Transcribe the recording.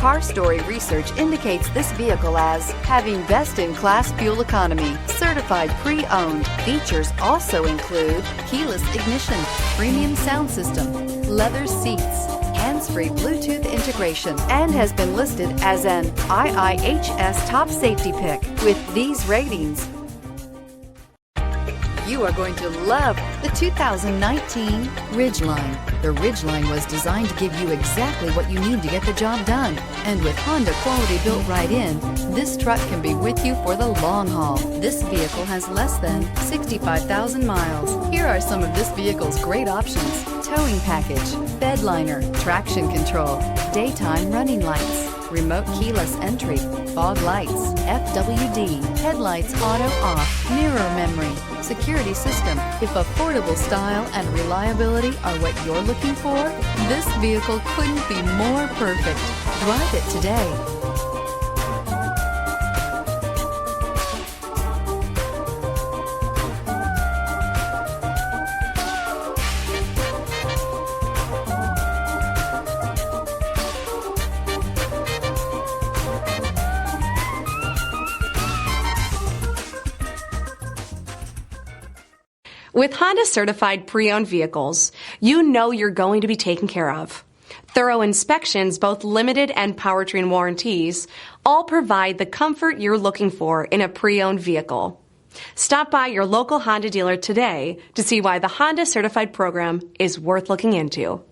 Car Story research indicates this vehicle as having best-in-class fuel economy, certified pre-owned. Features also include keyless ignition, premium sound system, leather seats, hands-free Bluetooth integration, and has been listed as an IIHS top safety pick. With these ratings, you are going to love the 2019 Ridgeline. The Ridgeline was designed to give you exactly what you need to get the job done. And with Honda quality built right in, this truck can be with you for the long haul. This vehicle has less than 65,000 miles. Here are some of this vehicle's great options: towing package, bed liner, traction control, daytime running lights, remote keyless entry, fog lights, FWD, headlights auto off, mirror memory, security system. If affordable style and reliability are what you're looking for, this vehicle couldn't be more perfect. Drive it today. With Honda certified pre-owned vehicles, you know you're going to be taken care of. Thorough inspections, both limited and powertrain warranties, all provide the comfort you're looking for in a pre-owned vehicle. Stop by your local Honda dealer today to see why the Honda certified program is worth looking into.